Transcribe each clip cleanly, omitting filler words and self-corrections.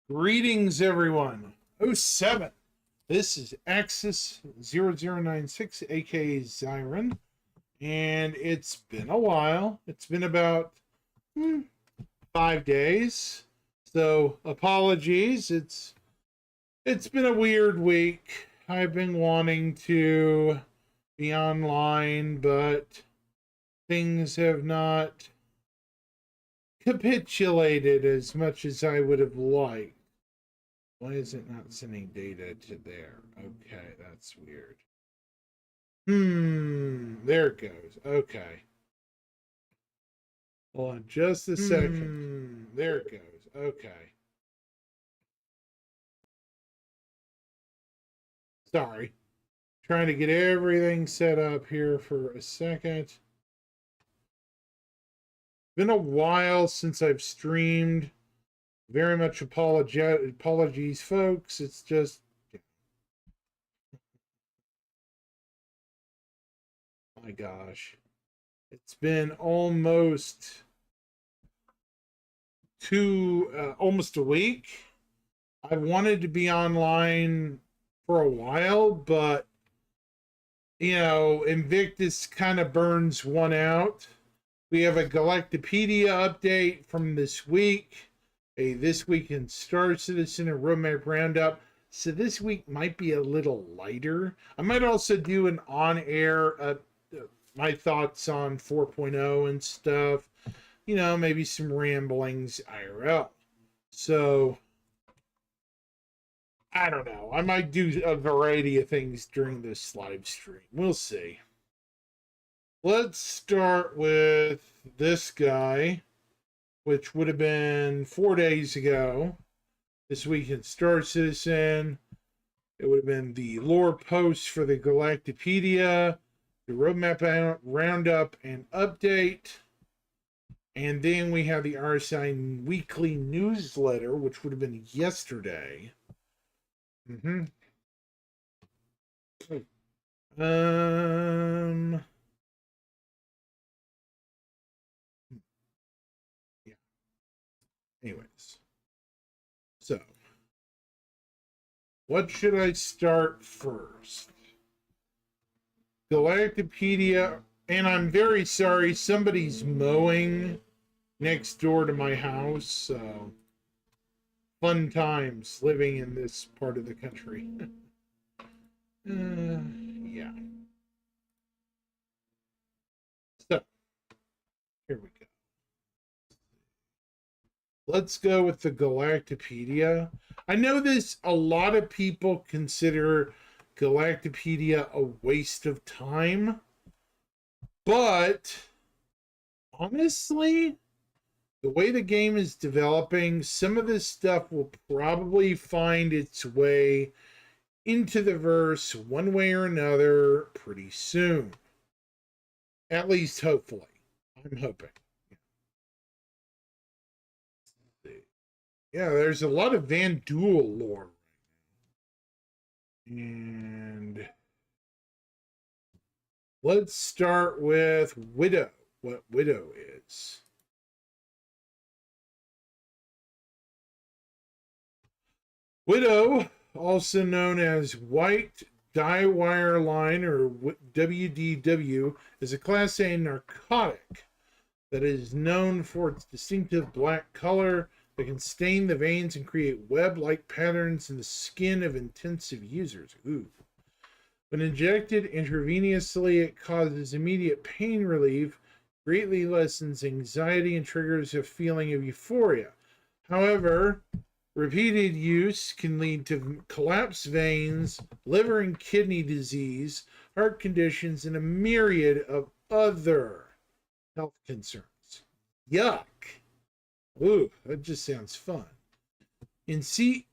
Greetings, everyone. Oh 07. This is Axis 0096, aka Zyron, and it's been a while. It's been about 5 days, so apologies. It's been a weird week. I've been wanting to be online, but things have not capitulated as much as I would have liked. Why is it not sending data to there? Okay, that's weird. There it goes. Okay. Hold on just a second. There it goes. Okay. Sorry. Trying to get everything set up here for a second. Been a while since I've streamed. Very much apologies, folks. It's just my gosh. It's been almost almost a week. I've wanted to be online for a while, but Invictus kind of burns one out. We have a Galactopedia update from this week, a This Week in Star Citizen, a roadmap roundup. So this week might be a little lighter. I might also do an on-air my thoughts on 4.0 and stuff. Maybe some ramblings IRL. So I don't know. I might do a variety of things during this live stream. We'll see. Let's start with this guy, which would have been 4 days ago. This Week in Star Citizen. It would have been the lore post for the Galactopedia, the roadmap roundup and update. And then we have the RSI weekly newsletter, which would have been yesterday. Yeah. Anyways. So, what should I start first? Galactopedia, and I'm very sorry, somebody's mowing next door to my house, so fun times living in this part of the country. Yeah. So, here we go. Let's go with the Galactopedia. I know a lot of people consider Galactopedia a waste of time, but honestly, the way the game is developing, some of this stuff will probably find its way into the verse one way or another pretty soon. At least hopefully. I'm hoping. Yeah, there's a lot of Vanduul lore right now. And let's start with Widow. What Widow is. Widow, also known as White Dye-Wire Line, or WDW, is a Class A narcotic that is known for its distinctive black color that can stain the veins and create web-like patterns in the skin of intensive users. Ooh. When injected intravenously, it causes immediate pain relief, greatly lessens anxiety, and triggers a feeling of euphoria. However, repeated use can lead to collapsed veins, liver and kidney disease, heart conditions, and a myriad of other health concerns. Yuck. Ooh, that just sounds fun. In SEY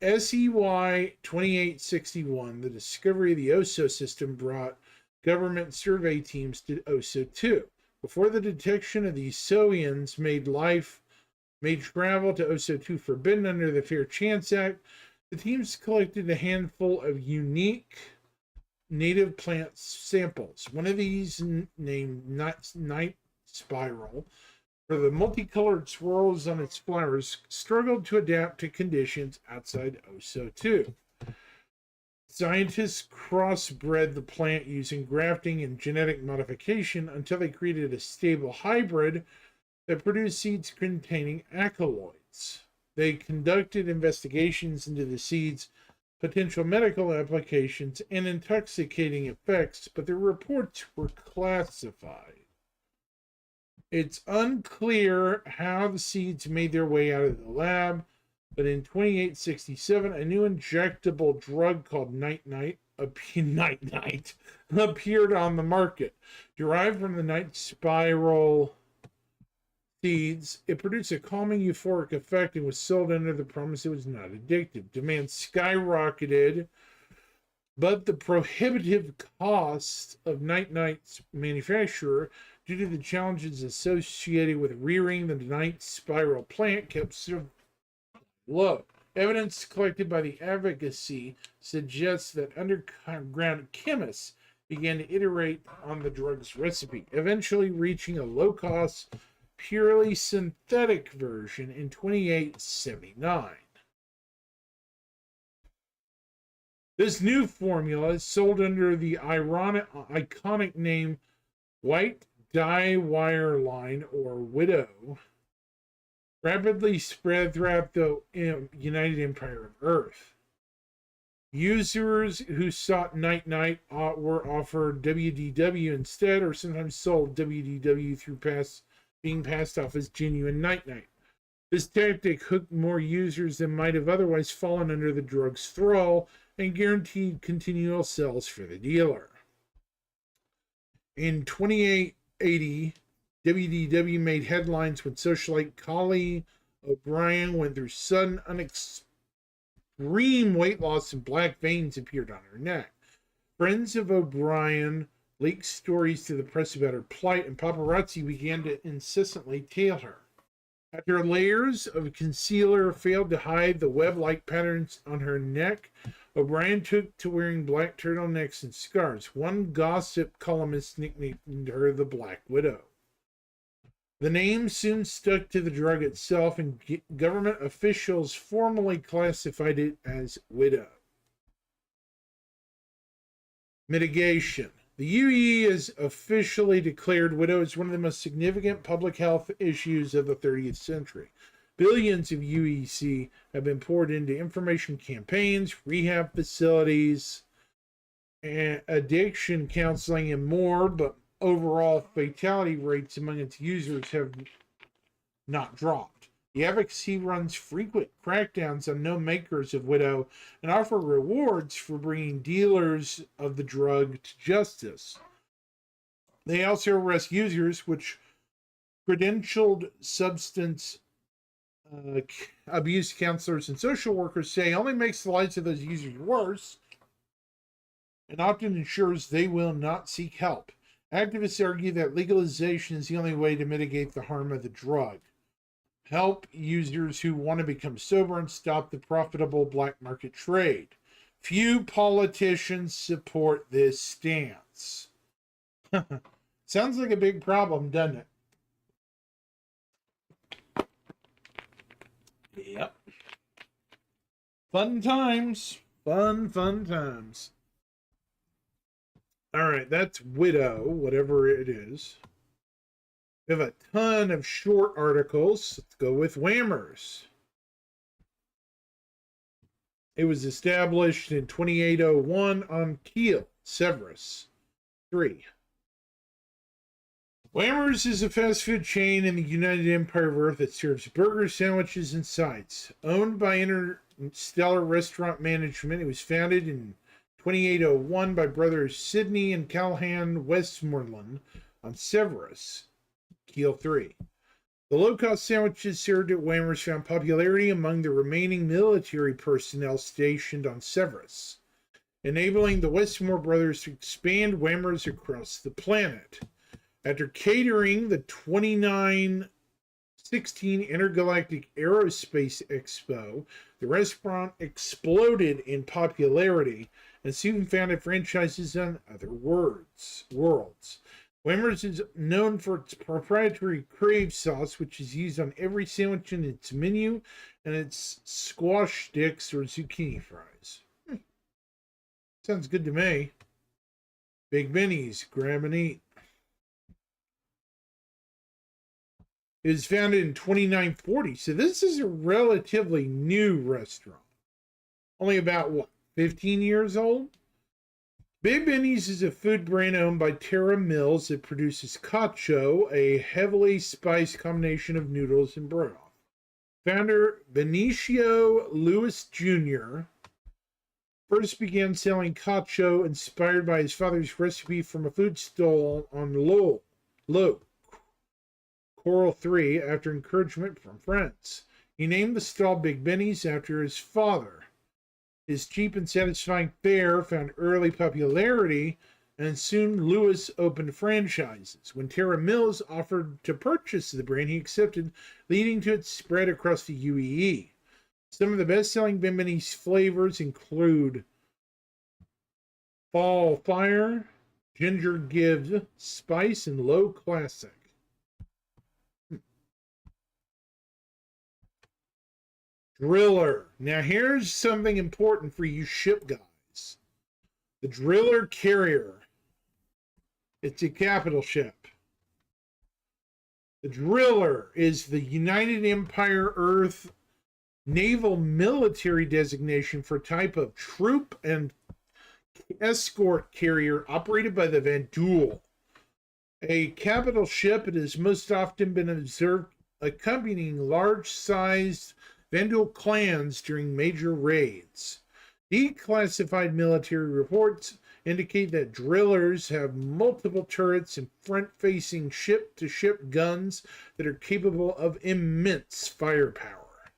2861, the discovery of the OSO system brought government survey teams to OSO 2. Before the detection of the Sovians made travel to OSO 2 forbidden under the Fair Chance Act, the teams collected a handful of unique native plant samples. One of these, named Night Spiral, for the multicolored swirls on its flowers struggled to adapt to conditions outside OSO2. Scientists crossbred the plant using grafting and genetic modification until they created a stable hybrid that produced seeds containing alkaloids. They conducted investigations into the seeds' potential medical applications and intoxicating effects, but their reports were classified. It's unclear how the seeds made their way out of the lab, but in 2867, a new injectable drug called Night-Night appeared on the market. Derived from the night spiral seeds, it produced a calming euphoric effect and was sold under the promise it was not addictive. Demand skyrocketed, but the prohibitive cost of Night-Night's manufacture, due to the challenges associated with rearing the night spiral plant, kept low. Evidence collected by the advocacy suggests that underground chemists began to iterate on the drug's recipe, eventually reaching a low-cost, purely synthetic version in 2879. This new formula is sold under the iconic name White Dye Wire Line, or Widow, rapidly spread throughout the United Empire of Earth. Users who sought Night-Night were offered WDW instead, or sometimes sold WDW through being passed off as genuine Night-Night. This tactic hooked more users than might have otherwise fallen under the drug's thrall and guaranteed continual sales for the dealer. In 2880, WDW made headlines when socialite Collie O'Brien went through sudden, extreme weight loss and black veins appeared on her neck. Friends of O'Brien leaked stories to the press about her plight, and paparazzi began to incessantly tail her. After layers of concealer failed to hide the web-like patterns on her neck, O'Brien took to wearing black turtlenecks and scarves. One gossip columnist nicknamed her the Black Widow. The name soon stuck to the drug itself, and government officials formally classified it as Widow. Mitigation. The UE has officially declared Widow as one of the most significant public health issues of the 30th century. Billions of UEC have been poured into information campaigns, rehab facilities, and addiction counseling, and more, but overall fatality rates among its users have not dropped. The advocacy runs frequent crackdowns on known makers of Widow and offer rewards for bringing dealers of the drug to justice. They also arrest users, which credentialed substance abuse counselors and social workers say only makes the lives of those users worse and often ensures they will not seek help. Activists argue that legalization is the only way to mitigate the harm of the drug. Help users who want to become sober and stop the profitable black market trade. Few politicians support this stance. Sounds like a big problem, doesn't it? Yep. Fun times. Fun times. All right, that's Widow, whatever it is. We have a ton of short articles. Let's go with Whammers. It was established in 2801 on Kiel, Severus 3. Whammers is a fast food chain in the United Empire of Earth that serves burgers, sandwiches, and sides. Owned by Interstellar Restaurant Management, it was founded in 2801 by brothers Sidney and Callahan Westmoreland on Severus, Kiel 3. The low-cost sandwiches served at Whammers found popularity among the remaining military personnel stationed on Severus, enabling the Westmore brothers to expand Whammers across the planet. After catering the 2916 Intergalactic Aerospace Expo, the restaurant exploded in popularity and soon founded franchises on other worlds. Whammer's is known for its proprietary crave sauce, which is used on every sandwich in its menu, and its squash sticks or zucchini fries. Sounds good to me. Big Benny's, grab and eat. It was founded in 2940, so this is a relatively new restaurant. Only about, 15 years old? Big Benny's is a food brand owned by Terra Mills that produces cacio, a heavily spiced combination of noodles and broth. Founder Benicio Lewis Jr. first began selling cacio inspired by his father's recipe from a food stall on Low, Coral 3 after encouragement from friends. He named the stall Big Benny's after his father. His cheap and satisfying fare found early popularity, and soon Lewis opened franchises. When Terra Mills offered to purchase the brand, he accepted, leading to its spread across the UAE. Some of the best-selling Big Benny's flavors include Fall Fire, Ginger Gives Spice, and Low Classic. Driller. Now here's something important for you ship guys. The Driller Carrier. It's a capital ship. The Driller is the United Empire Earth naval military designation for type of troop and escort carrier operated by the Vandul. A capital ship, it has most often been observed accompanying large-sized Vandal clans during major raids. Declassified military reports indicate that drillers have multiple turrets and front-facing ship-to-ship guns that are capable of immense firepower.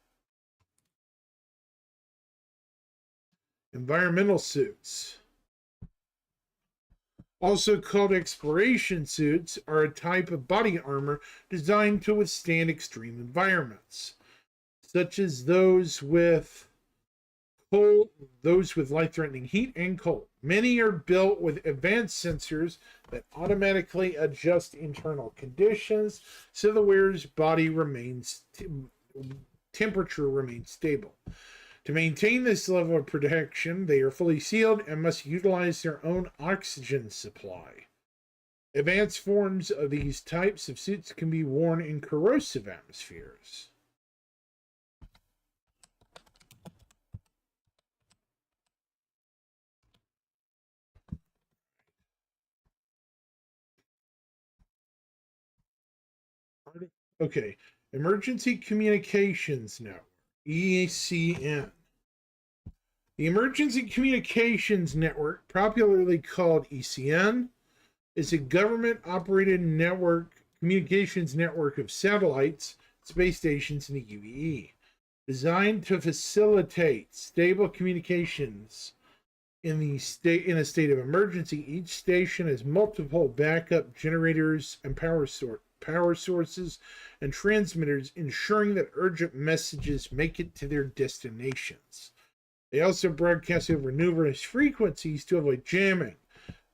Environmental suits, also called exploration suits, are a type of body armor designed to withstand extreme environments, such as those with life-threatening heat and cold. Many are built with advanced sensors that automatically adjust internal conditions so the wearer's body temperature remains stable. To maintain this level of protection, they are fully sealed and must utilize their own oxygen supply. Advanced forms of these types of suits can be worn in corrosive atmospheres. Okay, Emergency Communications Network, ECN. The Emergency Communications Network, popularly called ECN, is a government-operated communications network of satellites, space stations in the UAE, designed to facilitate stable communications in a state of emergency. Each station has multiple backup generators and power sources and transmitters, ensuring that urgent messages make it to their destinations. They also broadcast over numerous frequencies to avoid jamming.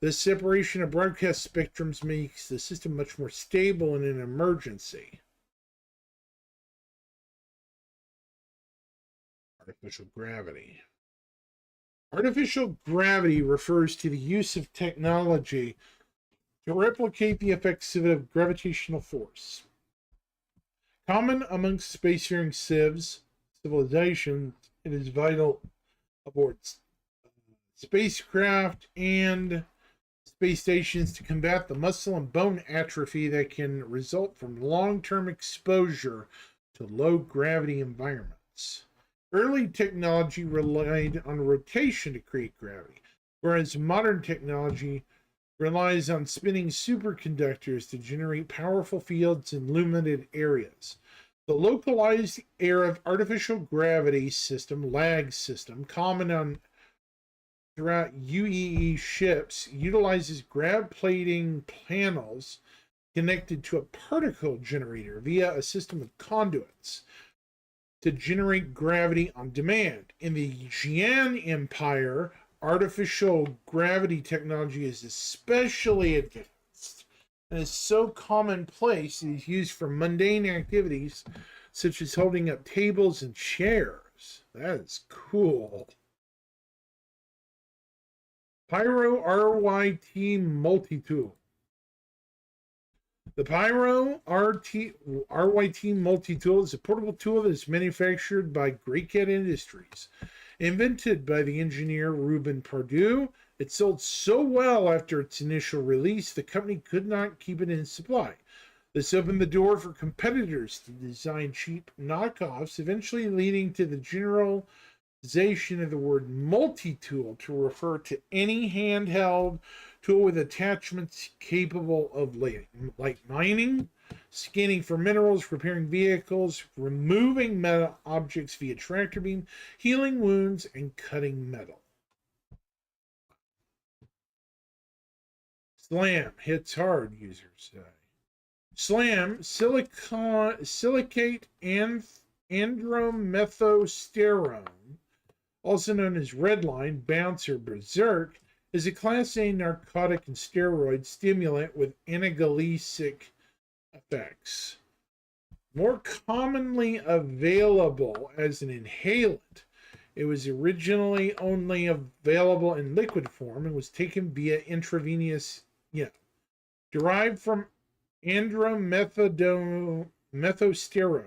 This separation of broadcast spectrums makes the system much more stable in an emergency. Artificial gravity. Artificial gravity refers to the use of technology to replicate the effects of a gravitational force. Common amongst spacefaring civilizations, it is vital aboard spacecraft and space stations to combat the muscle and bone atrophy that can result from long-term exposure to low-gravity environments. Early technology relied on rotation to create gravity, whereas modern technology relies on spinning superconductors to generate powerful fields in limited areas. The localized air of artificial gravity system, LAG system, common throughout UAE ships, utilizes grav plating panels connected to a particle generator via a system of conduits to generate gravity on demand. In the Xi'an Empire, artificial gravity technology is especially advanced and is so commonplace it is used for mundane activities such as holding up tables and chairs. That is cool. Pyro RYT Multi-Tool. The Pyro RYT Multi-Tool is a portable tool that is manufactured by Greatcat Industries. Invented by the engineer Ruben Pardue, it sold so well after its initial release, the company could not keep it in supply. This opened the door for competitors to design cheap knockoffs, eventually leading to the generalization of the word multi-tool to refer to any handheld tool with attachments capable of light mining, scanning for minerals, repairing vehicles, removing metal objects via tractor beam, healing wounds, and cutting metal. Slam hits hard, users say. Slam, silicate andromethosterone, also known as Redline, Bounce, or Berserk, is a Class A narcotic and steroid stimulant with analgesic effects. More commonly available as an inhalant, it was originally only available in liquid form and was taken via intravenous, derived from andromethosterone,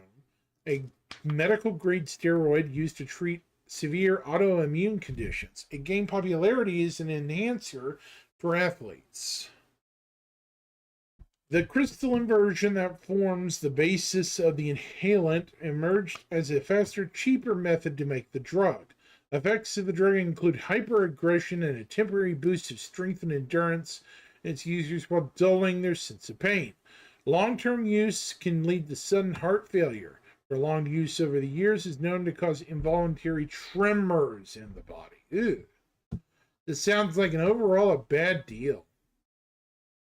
a medical grade steroid used to treat severe autoimmune conditions. It gained popularity as an enhancer for athletes. The crystalline version that forms the basis of the inhalant emerged as a faster, cheaper method to make the drug. Effects of the drug include hyperaggression and a temporary boost of strength and endurance in its users while dulling their sense of pain. Long-term use can lead to sudden heart failure. Prolonged use over the years is known to cause involuntary tremors in the body. Ew. This sounds like a bad deal.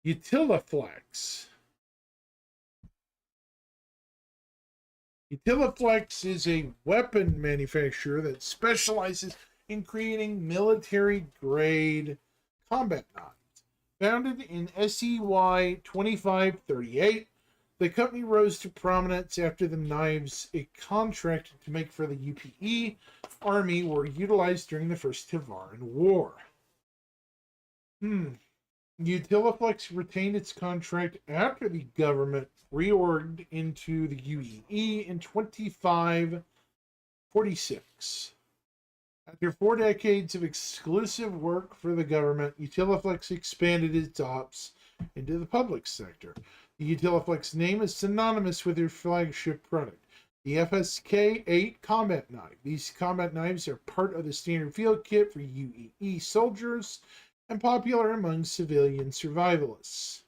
Utiliflex. Utiliflex is a weapon manufacturer that specializes in creating military-grade combat knives. Founded in SEY 2538, the company rose to prominence after the knives it contracted to make for the UPE Army were utilized during the First Tevarin War. Utiliflex retained its contract after the government reorged into the UEE in 2546. After 4 decades of exclusive work for the government, Utiliflex expanded its ops into the public sector. The Utiliflex name is synonymous with their flagship product, the FSK-8 combat knife. These combat knives are part of the standard field kit for UEE soldiers and popular among civilian survivalists.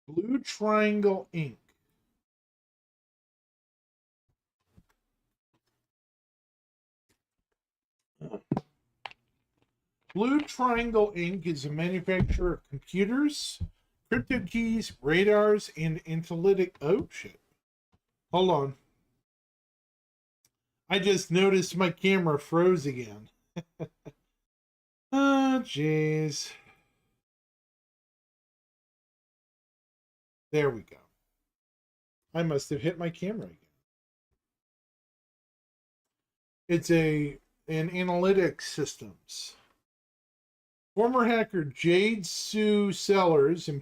Blue Triangle Inc. Blue Triangle Inc. is a manufacturer of computers, crypto keys, radars, and analytic. Oh, shit. Hold on. I just noticed my camera froze again. Oh, jeez. There we go. I must have hit my camera again. It's an analytics systems. Former hacker Jade Sue Sellers and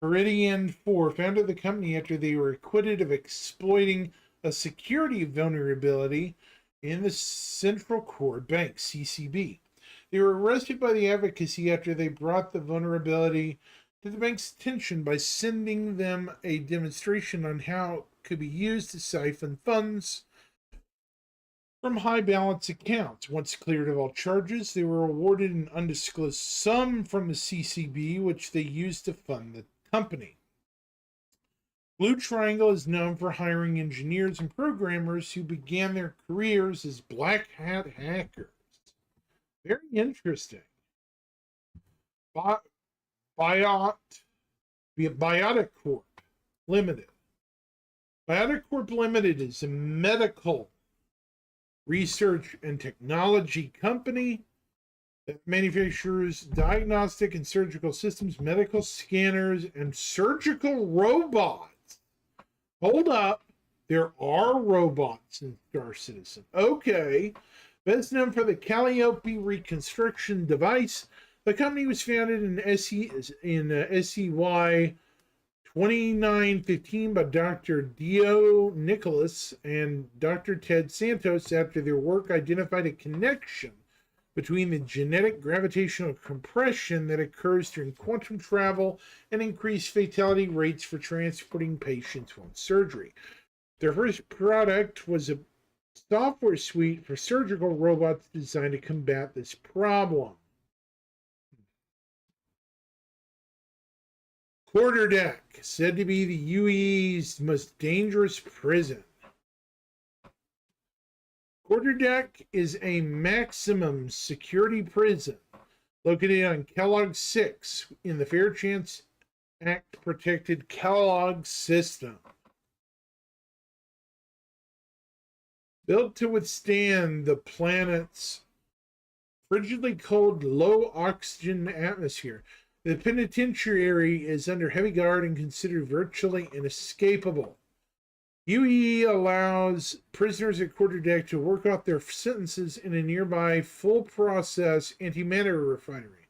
Peridian 4 founded the company after they were acquitted of exploiting a security vulnerability in the Central Core Bank, CCB. They were arrested by the advocacy after they brought the vulnerability to the bank's attention by sending them a demonstration on how it could be used to siphon funds from high balance accounts. Once cleared of all charges, they were awarded an undisclosed sum from the CCB, which they used to fund the company. Blue Triangle is known for hiring engineers and programmers who began their careers as black hat hackers. Very interesting. Biotic Corp Limited. Biotic Corp Limited is a medical research and technology company that manufactures diagnostic and surgical systems, medical scanners, and surgical robots. Hold up. There are robots in Star Citizen. Okay. Best known for the Calliope reconstruction device, the company was founded in SCY 2915 by Dr. Dio Nicholas and Dr. Ted Santos after their work identified a connection between the genetic gravitational compression that occurs during quantum travel and increased fatality rates for transporting patients on surgery. Their first product was a software suite for surgical robots designed to combat this problem. Quarterdeck, said to be the UE's most dangerous prison. Quarterdeck is a maximum security prison located on Kellogg 6 in the Fairchance Act protected Kellogg system. Built to withstand the planet's frigidly cold, low oxygen atmosphere, the penitentiary is under heavy guard and considered virtually inescapable. UE allows prisoners at Quarterdeck to work off their sentences in a nearby full-process antimatter refinery.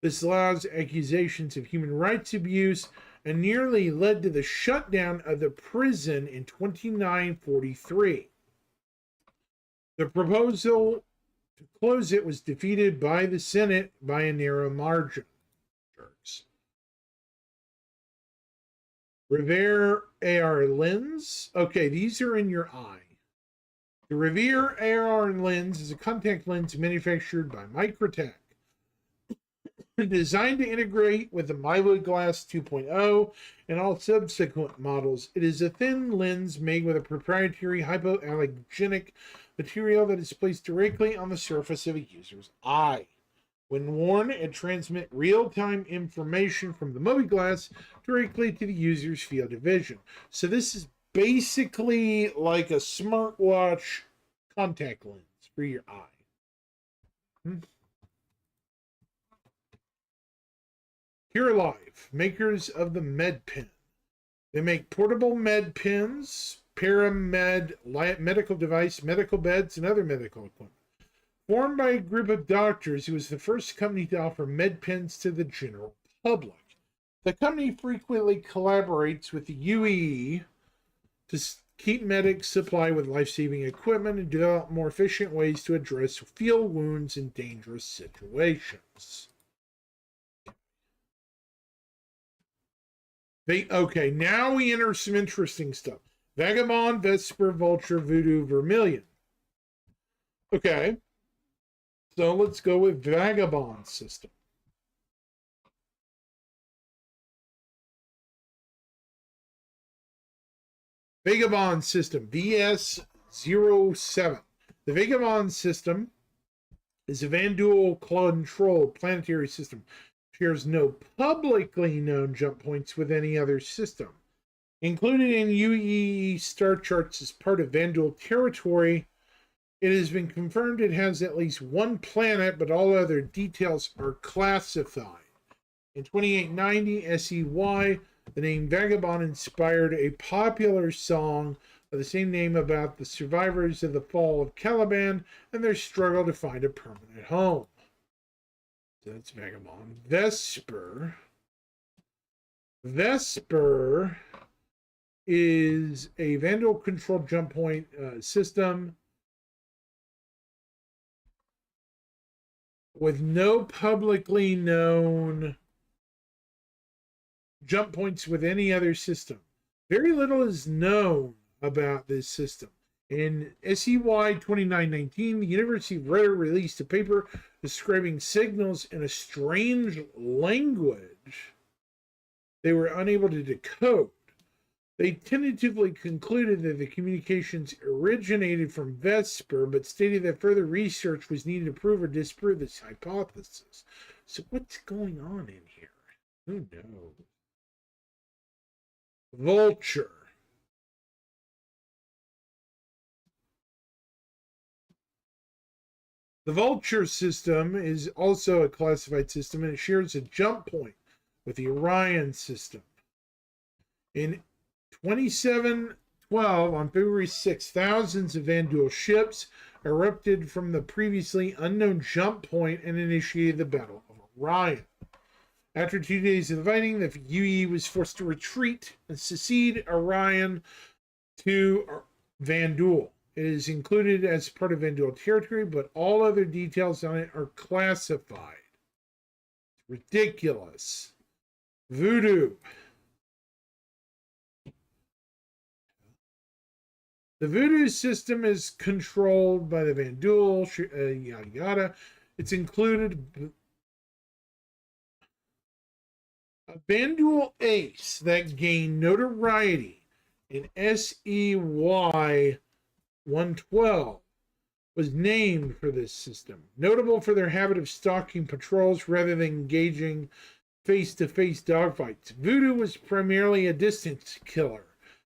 This allows accusations of human rights abuse and nearly led to the shutdown of the prison in 2943. The proposal to close it was defeated by the Senate by a narrow margin. Jerks. Revere AR lens. Okay, these are in your eye. The Revere AR lens is a contact lens manufactured by Microtech. Designed to integrate with the MyWood-Glass 2.0 and all subsequent models, it is a thin lens made with a proprietary hypoallergenic material that is placed directly on the surface of a user's eye. When worn, it transmits real-time information from the MobiGlass directly to the user's field of vision. So this is basically like a smartwatch contact lens for your eye. Curalife, makers of the MedPen. They make portable med pens, paramed medical device, medical beds, and other medical equipment. Formed by a group of doctors, it was the first company to offer med pens to the general public. The company frequently collaborates with the UE to keep medics supplied with life-saving equipment and develop more efficient ways to address field wounds in dangerous situations. Okay, now we enter some interesting stuff. Vagabond, Vesper, Vulture, Voodoo, Vermilion. Okay. So let's go with Vagabond system. Vagabond system, VS-07. The Vagabond system is a Vanduul controlled planetary system. Shares no publicly known jump points with any other system. Included in UE star charts as part of Vanduul territory, it has been confirmed it has at least one planet, but all other details are classified. In 2890 SEY, the name Vagabond inspired a popular song of the same name about the survivors of the fall of Caliban and their struggle to find a permanent home. So that's Vagabond. Vesper. Vesper is a Vanduul controlled jump point system with no publicly known jump points with any other system. Very little is known about this system. In SEY 2919, the University of Reading released a paper describing signals in a strange language they were unable to decode. They tentatively concluded that the communications originated from Vesper, but stated that further research was needed to prove or disprove this hypothesis. So what's going on in here? Who knows? Vulture. The Vulture system is also a classified system, and it shares a jump point with the Orion system. In 2712, on February 6, thousands of Vanduul ships erupted from the previously unknown jump point and initiated the Battle of Orion. After 2 days of fighting, the UE was forced to retreat and secede Orion to Vanduul. It is included as part of Vanduul territory, but all other details on it are classified. Ridiculous. Voodoo. The Voodoo system is controlled by the Vanduul, yada yada. It's included a Vanduul ace that gained notoriety in SEY 112 was named for this system, notable for their habit of stalking patrols rather than engaging face-to-face dogfights. Voodoo was primarily a distance killer,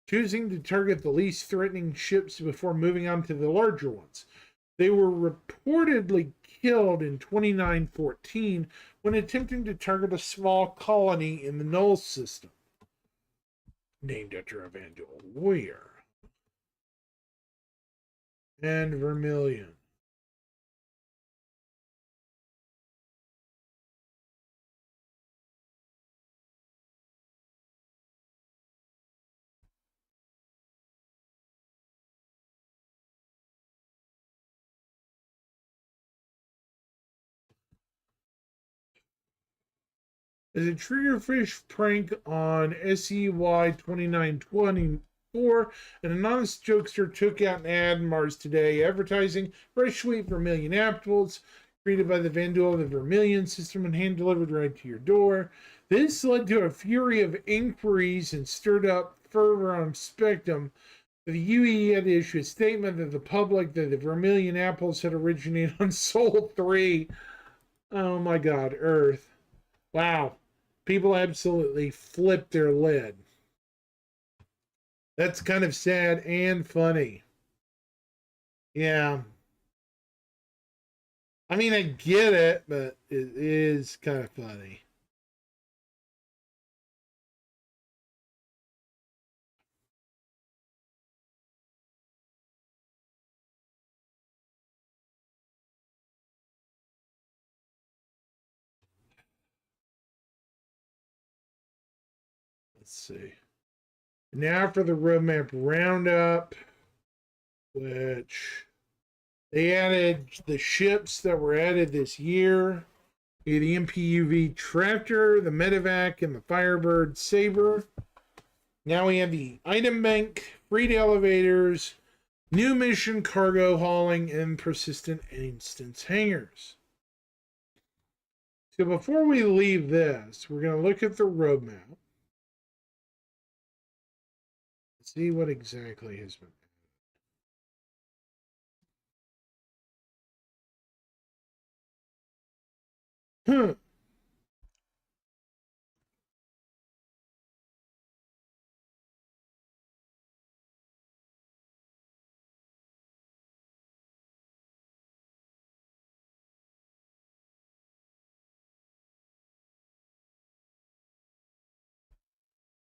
choosing to target the least threatening ships before moving on to the larger ones. They were reportedly killed in 2914 when attempting to target a small colony in the Null system, named after a Vanduul warrior. And Vermilion. As a triggerfish prank on SEY 2924, an anonymous jokester took out an ad in Mars Today advertising fresh sweet Vermilion apples created by the Vanduul of the Vermilion system and hand delivered right to your door. This led to a fury of inquiries and stirred up fervor on Spectrum. The UE had to issue a statement that the public that the Vermilion apples had originated on Sol 3. Oh my god, Earth. Wow. People absolutely flip their lid. That's kind of sad and funny. Yeah. I mean, I get it, but it is kind of funny. Let's see. Now for the roadmap roundup, which they added the ships that were added this year. The MPUV Tractor, the Medevac, and the Firebird Saber. Now we have the item bank, freight elevators, new mission cargo hauling, and persistent instance hangars. So before we leave this, we're going to look at the roadmap. See what exactly has been.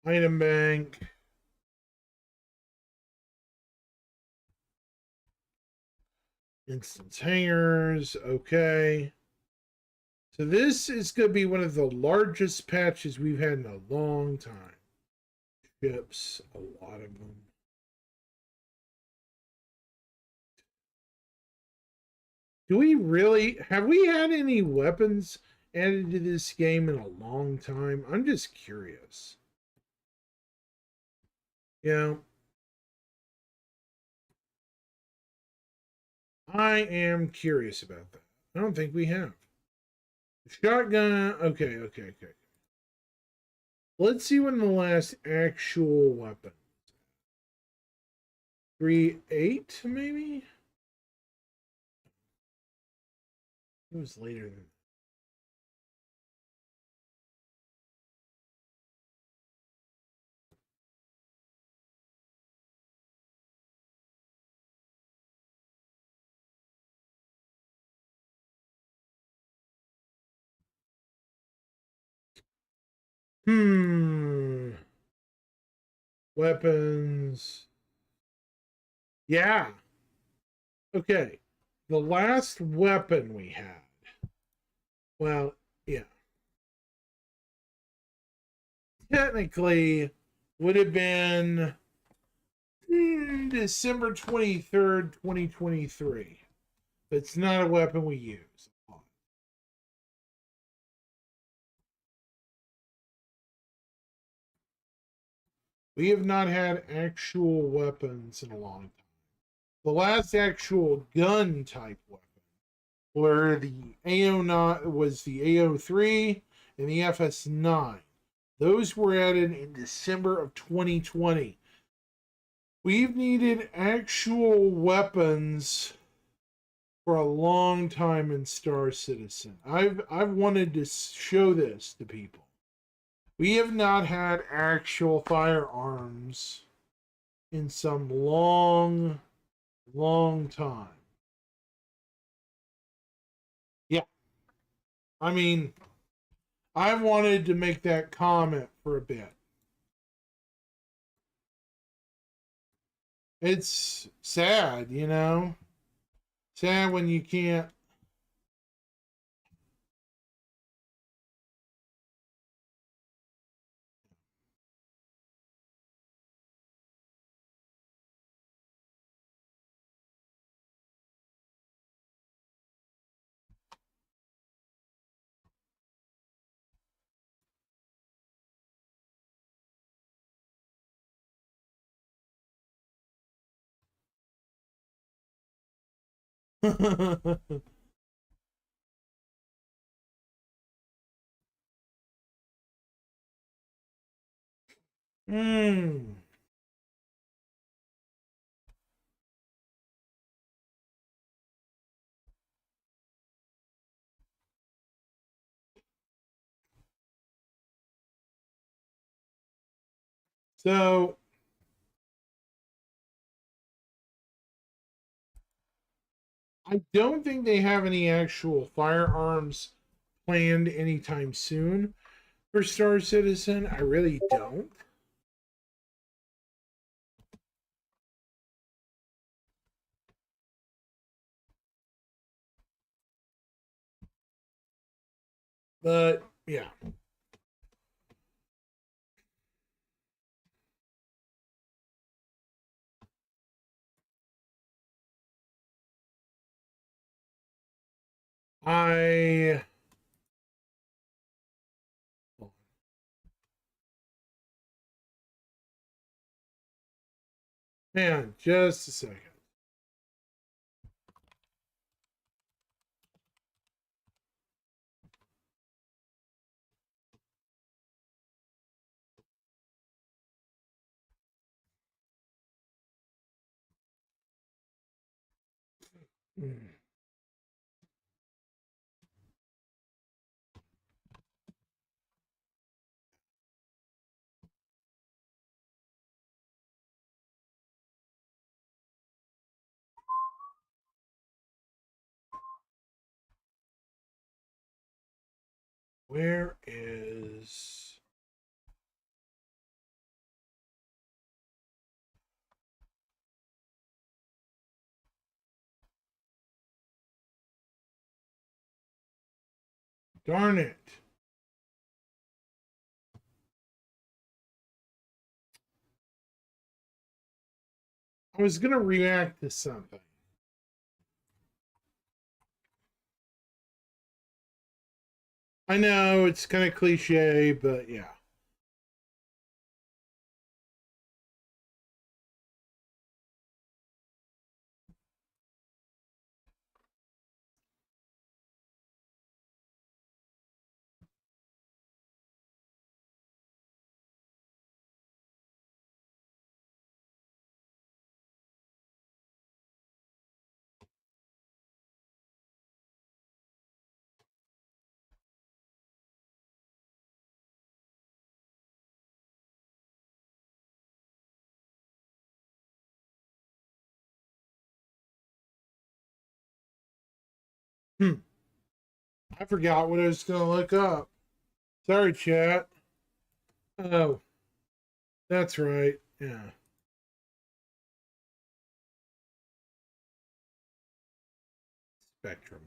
Item bank. Instance hangars. Okay. So this is going to be one of the largest patches we've had in a long time. Ships, a lot of them. Do we really have we had any weapons added to this game in a long time? I'm just curious. You know, I am curious about that. I don't think we have. Shotgun. Okay. Let's see when the last actual weapon. 3.8 maybe? It was later than Hmm. Weapons. Yeah. Okay. The last weapon we had. Well, yeah. Technically would have been December 23rd, 2023. But it's not a weapon we use. We have not had actual weapons in a long time. The last actual gun type weapon were the AO9 was the AO3 and the FS9. Those were added in December of 2020. We've needed actual weapons for a long time in Star Citizen. I've wanted to show this to people. We have not had actual firearms in some long, long time. Yeah. I mean, I wanted to make that comment for a bit. It's sad, you know? Sad when you can't. Hmm. So I don't think they have any actual firearms planned anytime soon for Star Citizen. I really don't. But yeah. I Man, just a second. Hmm. Where is darn it? I was gonna react to something. I know it's kind of cliche, but yeah. Hmm. I forgot what I was gonna look up. Sorry, chat. Oh, that's right. Yeah. Spectrum.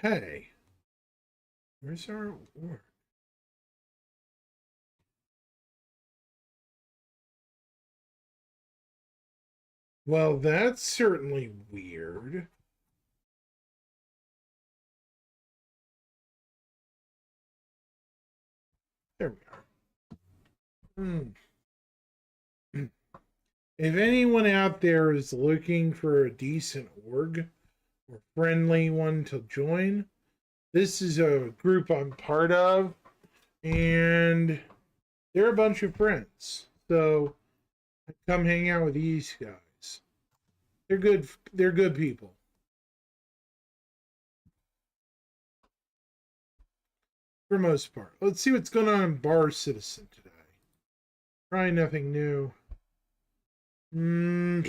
Hey, where's our work? Well, that's certainly weird. There we are. Hmm. If anyone out there is looking for a decent org or friendly one to join, this is a group I'm part of, and they're a bunch of friends. So come hang out with these guys. They're good. They're good people for most part. Let's see what's going on in Bar Citizen today. Probably nothing new. Hmm.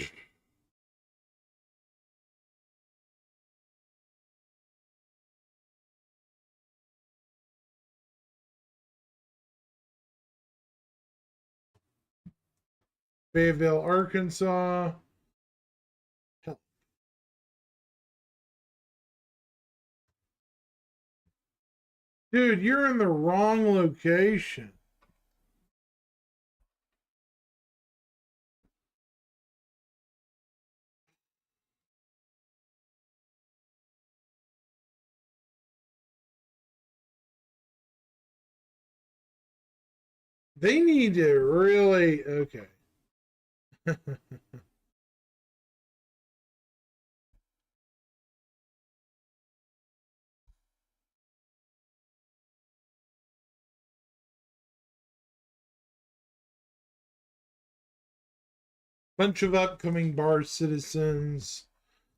Fayetteville, Arkansas. Hell. Dude, you're in the wrong location. They need to really. Okay. Bunch of upcoming Bar Citizens.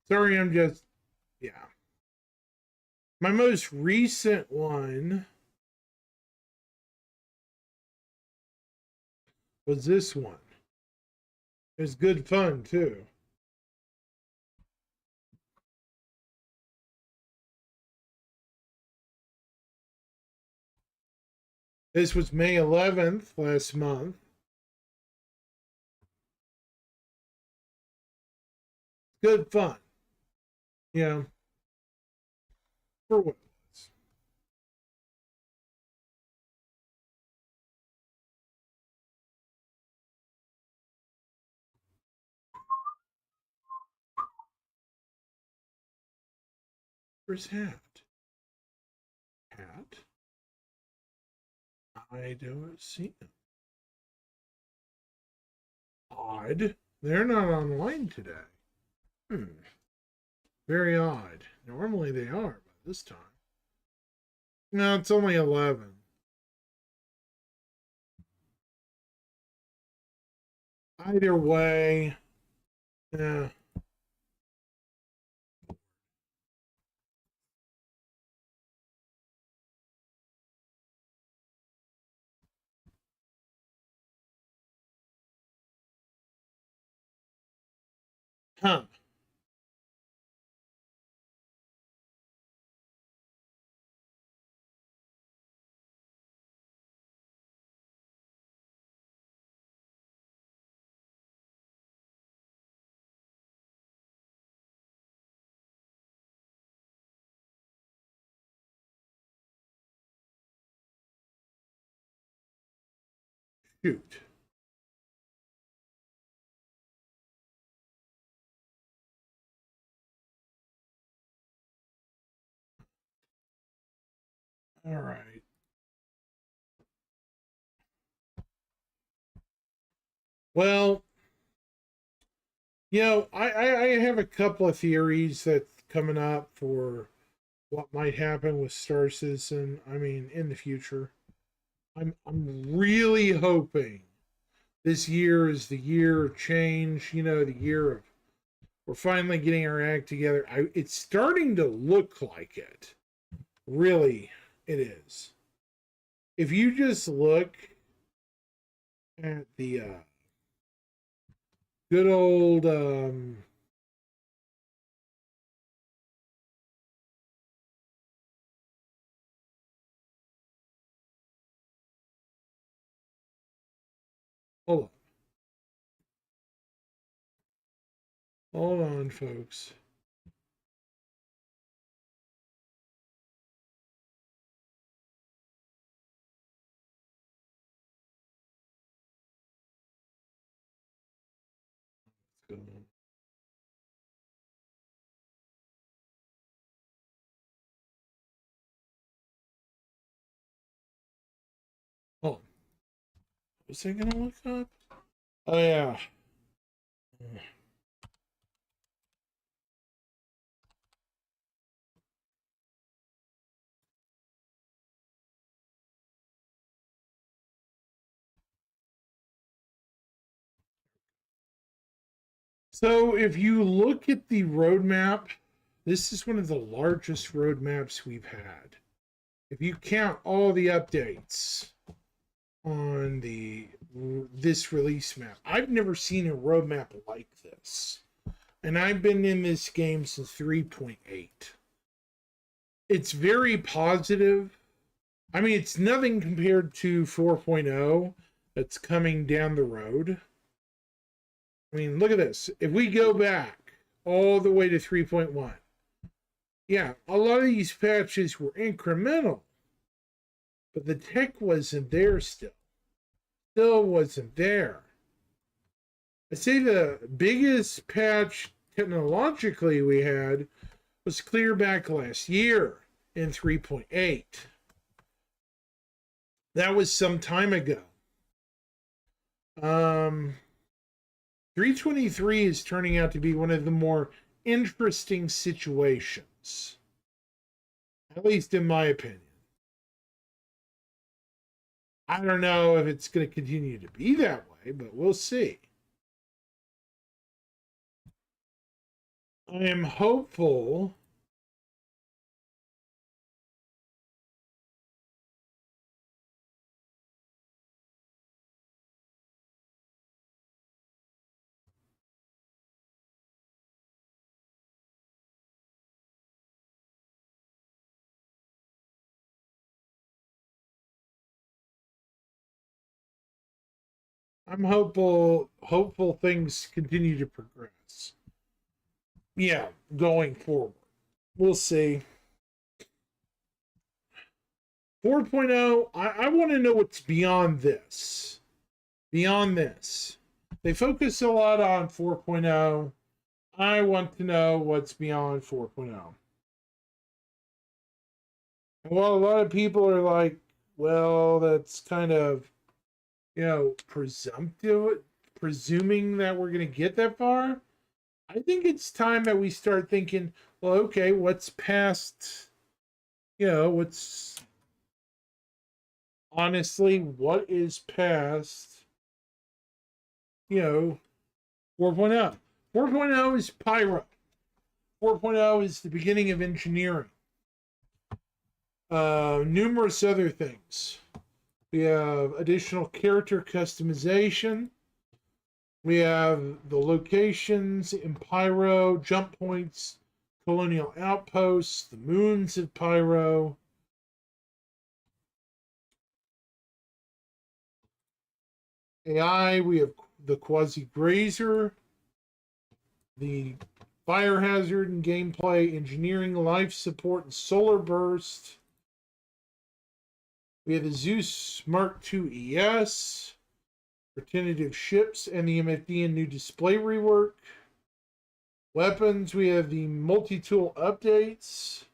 Sorry, I'm just. Yeah. My most recent one was this one. It was good fun, too. This was May 11th last month. Good fun. Yeah. For what it was. Where's Hat? Hat? I don't see them. Odd. They're not online today. Hmm. Very odd. Normally they are by this time. No, it's only 11. Either way, yeah. Huh. Shoot. All right. Well, I have a couple of theories that's coming up for what might happen with Star Citizen. I mean, in the future, I'm really hoping this year is the year of change, you know, the year of we're finally getting our act together. It's starting to look like it. Really, it is. If you just look at the good old hold on. Hold on, folks. What's going on? Oh, was I gonna look up? Oh yeah. So if you look at the roadmap, this is one of the largest roadmaps we've had. If you count all the updates on this release map, I've never seen a roadmap like this. And I've been in this game since 3.8. It's very positive. I mean, it's nothing compared to 4.0 that's coming down the road. I mean, look at this. If we go back all the way to 3.1, yeah, a lot of these patches were incremental, but the tech wasn't there still. Still wasn't there. I'd say the biggest patch technologically we had was clear back last year in 3.8. That was some time ago. 323 is turning out to be one of the more interesting situations, at least in my opinion. I don't know if it's going to continue to be that way, but we'll see. I am hopeful hopeful things continue to progress. Yeah, going forward. We'll see. 4.0, I want to know what's beyond this. Beyond this. They focus a lot on 4.0. I want to know what's beyond 4.0. And while a lot of people are like, well, that's kind of, you know, presumptive, presuming that we're going to get that far, I think it's time that we start thinking, well, okay, what's past, you know, what's honestly, what is past, you know, 4.0? 4.0 is Pyro. 4.0 is the beginning of engineering. Numerous other things. We have additional character customization. We have the locations in Pyro, jump points, colonial outposts, the moons of Pyro. AI, we have the Quasi Grazer, the fire hazard and gameplay, engineering, life support, and solar burst. We have the Zeus Mark II ES, for tentative ships, and the MFD and new display rework. Weapons, we have the multi-tool updates,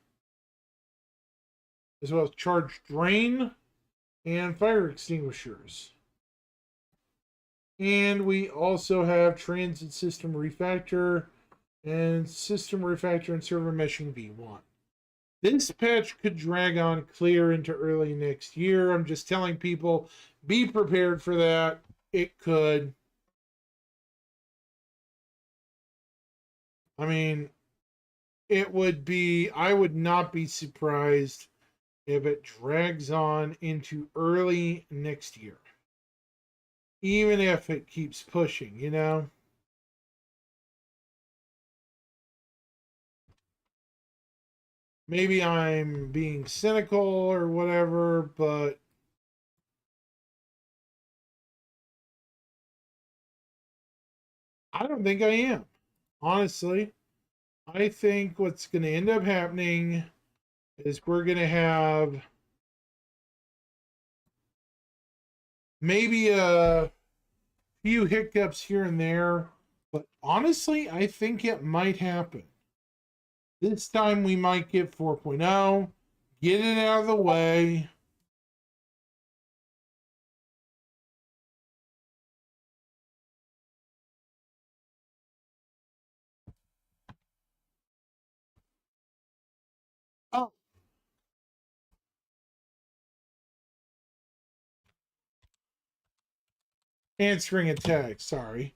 as well as charge drain and fire extinguishers. And we also have transit system refactor and system refactor and server meshing v1. This patch could drag on clear into early next year. I'm just telling people, be prepared for that. it could. I mean, it would be, I would not be surprised if it drags on into early next year. Even if it keeps pushing, you know? Maybe I'm being cynical or whatever, but I don't think I am. Honestly, I think what's going to end up happening is we're going to have maybe a few hiccups here and there, but honestly, I think it might happen. This time we might get 4.0, get it out of the way. Oh, answering a text, sorry.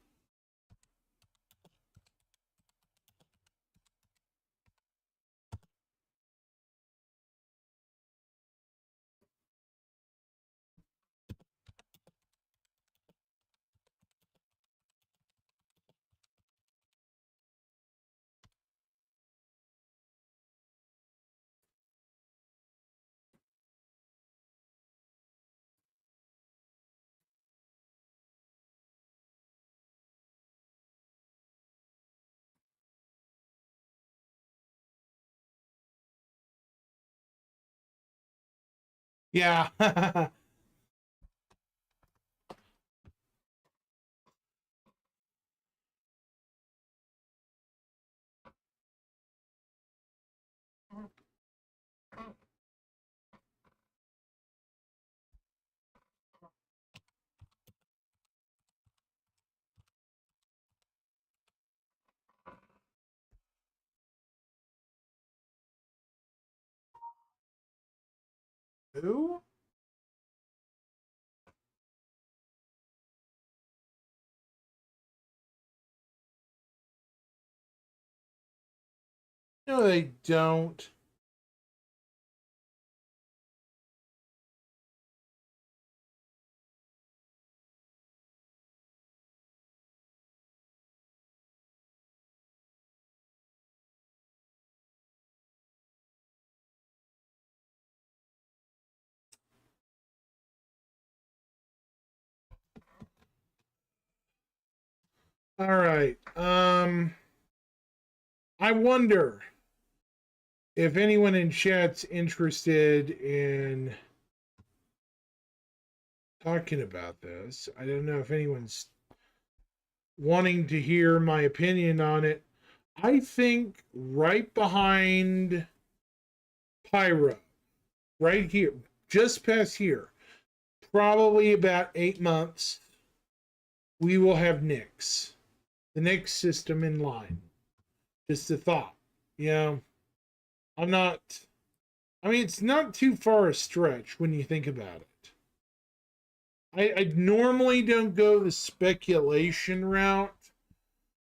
Yeah. Who? No, they don't. All right. I wonder if anyone in chat's interested in talking about this. I don't know if anyone's wanting to hear my opinion on it. I think right behind Pyro, right here, just past here, probably about 8 months, we will have Nix, the Nix system in line. Just a thought. You know, I'm not, I mean, it's not too far a stretch when you think about it. I normally don't go the speculation route,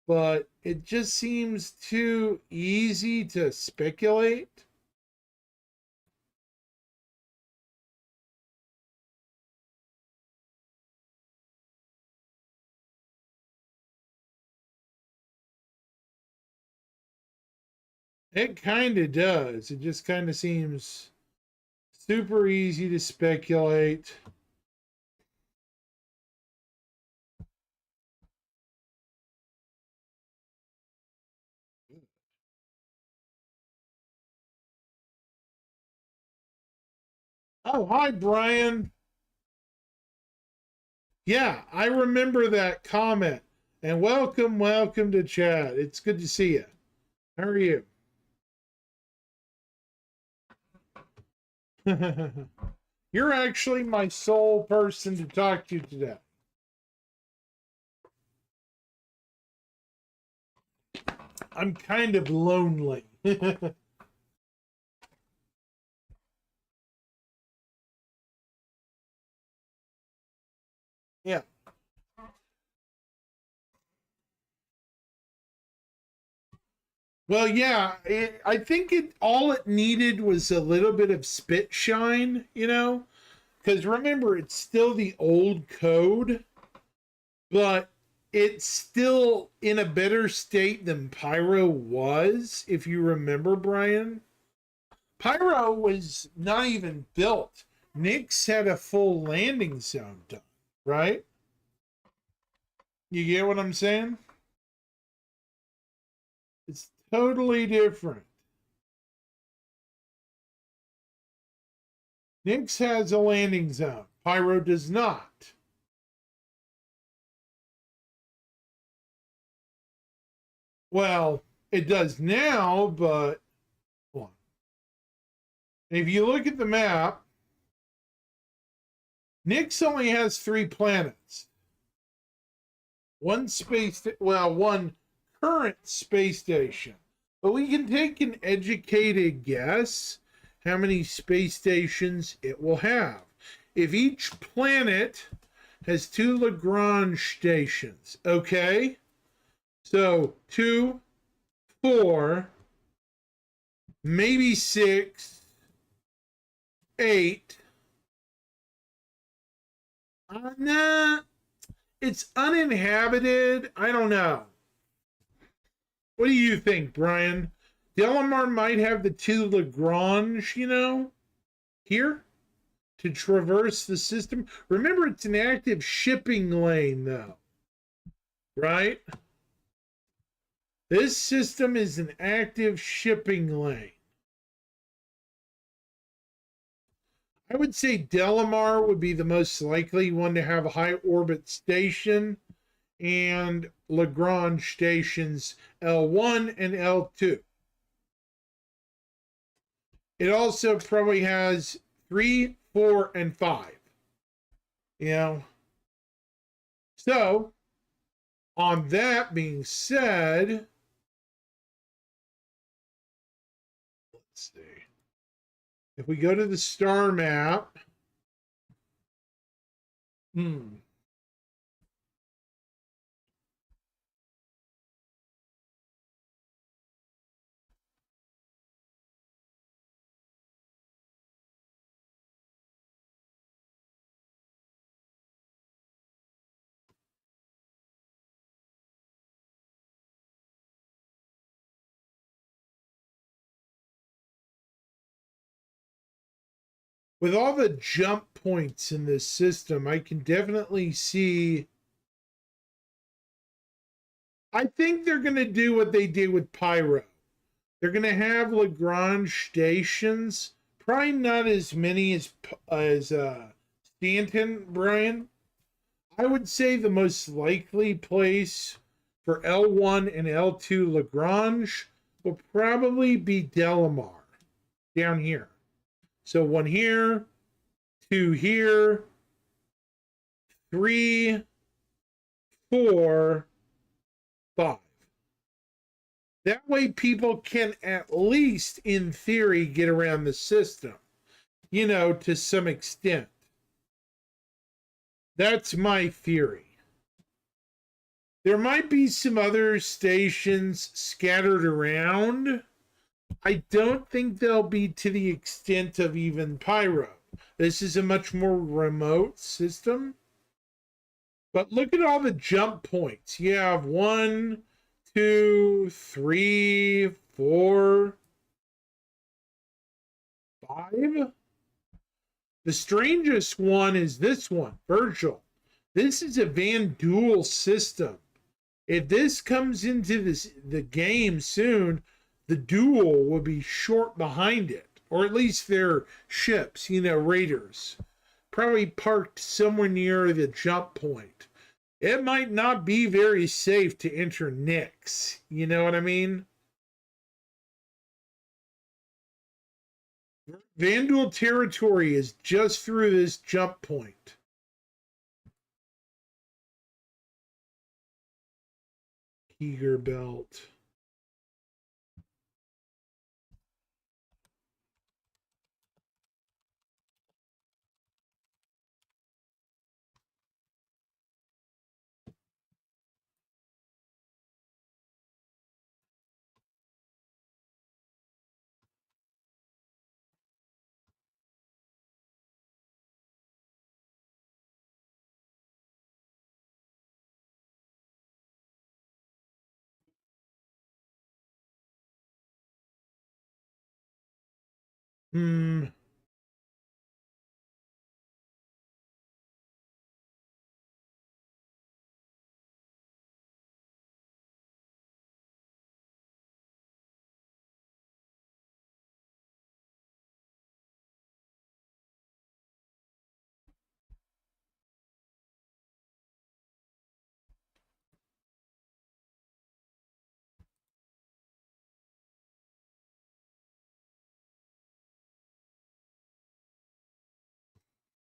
but it just seems too easy to speculate. It kind of does. It just kind of seems super easy to speculate. Oh, hi, Brian. Yeah, I remember that comment. And welcome, welcome to chat. It's good to see you. How are you? You're actually my sole person to talk to today. I'm kind of lonely. Yeah. Well, yeah, I think it all it needed was a little bit of spit shine, you know, because remember it's still the old code, but it's still in a better state than Pyro was. If you remember, Brian, Pyro was not even built. Nyx had a full landing zone done, right? You get what I'm saying? It's totally different. Nyx has a landing zone. Pyro does not. Well, it does now, but hold on. If you look at the map, Nyx only has 3 planets. One current space station. But we can take an educated guess how many space stations it will have. If each planet has 2 Lagrange stations, okay? So 2, 4, maybe 6, 8. Nah, it's uninhabited. I don't know. What do you think, Brian? Delamar might have the 2 Lagrange, you know, here to traverse the system. Remember, it's an active shipping lane, though, right? This system is an active shipping lane. I would say Delamar would be the most likely one to have a high orbit station and Lagrange stations L1 and L2. It also probably has 3, 4, and 5. You know? So, on that being said, let's see. If we go to the star map, with all the jump points in this system, I can definitely see. I think they're going to do what they did with Pyro. They're going to have Lagrange stations, probably not as many as Stanton, Brian. I would say the most likely place for L1 and L2 Lagrange will probably be Delamar down here. So 1 here, 2 here, 3, 4, 5. That way people can at least in theory get around the system, you know, to some extent. That's my theory. There might be some other stations scattered around. I don't think they'll be to the extent of even Pyro. This is a much more remote system. But look at all the jump points. You have 1, 2, 3, 4, 5. The strangest one is this one, Virgil. This is a Vanduul system. If this comes into the game soon, the duel will be short behind it, or at least their ships, you know, raiders, probably parked somewhere near the jump point. It might not be very safe to enter Nyx. You know what I mean? Vanduul territory is just through this jump point. Heger Belt. Hmm.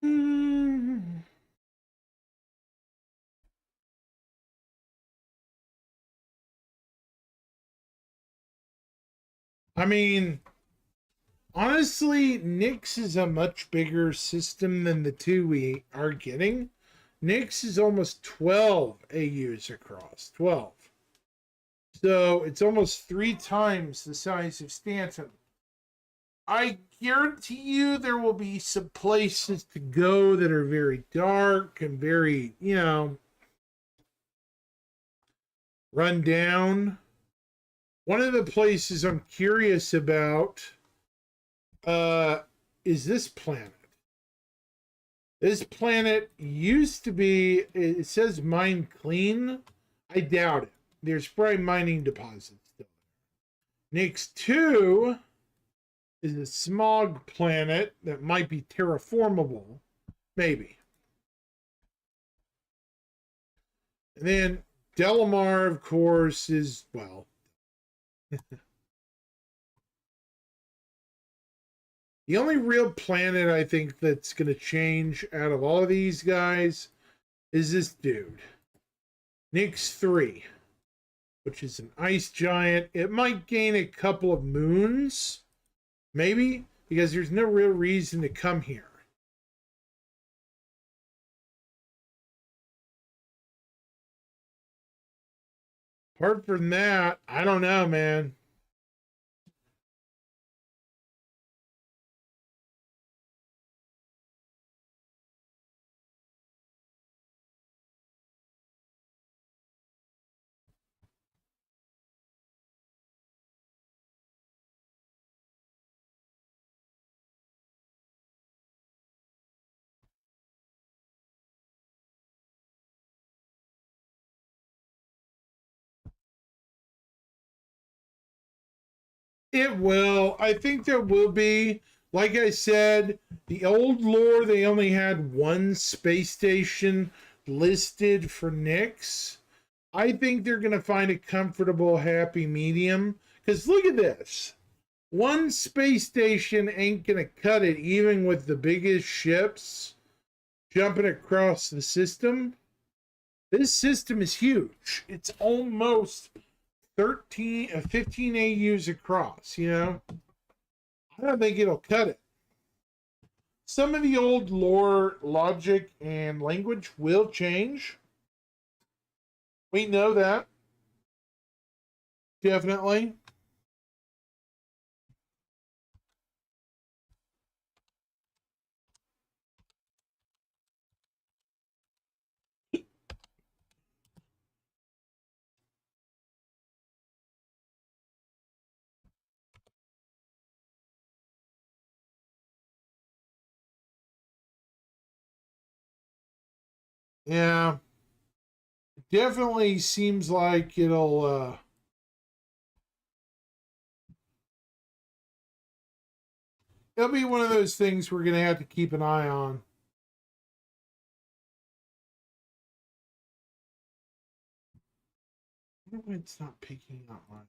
Hmm. I mean, honestly, Nix is a much bigger system than the two we are getting. Nix is almost 12 AUs across. 12. So it's almost 3 times the size of Stanton. I guarantee you there will be some places to go that are very dark and very, run down. One of the places I'm curious about uh, is this planet. This planet used to be, it says mine clean. I doubt it. There's probably mining deposits still. Nix 2 is a smog planet that might be terraformable. Maybe. And then Delamar, of course, is, well, the only real planet I think that's going to change out of all of these guys is this dude. Nix 3, which is an ice giant. It might gain a couple of moons, maybe, because there's no real reason to come here. Apart from that, I don't know, man. It will. I think there will be. Like I said, the old lore, they only had one space station listed for Nix. I think they're going to find a comfortable, happy medium. Because look at this. One space station ain't going to cut it, even with the biggest ships jumping across the system. This system is huge. It's almost 13, 15 AUs across, I don't think it'll cut it. Some of the old lore, logic, and language will change. We know that. Definitely. Yeah. Definitely seems like it'll be one of those things we're gonna have to keep an eye on. It's not picking up mine.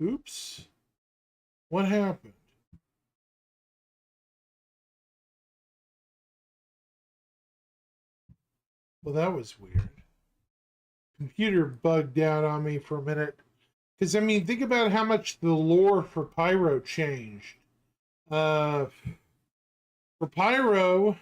Oops. What happened? Well, that was weird. Computer bugged out on me for a minute. Because, I mean, think about how much the lore for Pyro changed. For Pyro,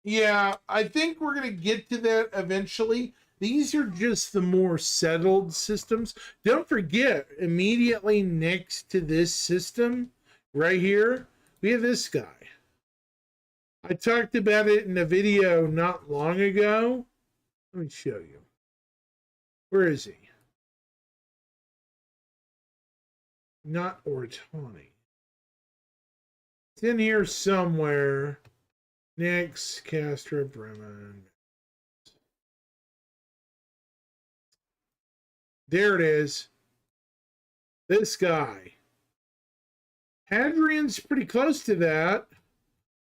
yeah, I think we're going to get to that eventually. These are just the more settled systems. Don't forget, immediately next to this system, right here, we have this guy. I talked about it in a video not long ago. Let me show you. Where is he? Not Ortani. It's in here somewhere. Next, Castra Bremen. There it is. This guy. Hadrian's pretty close to that.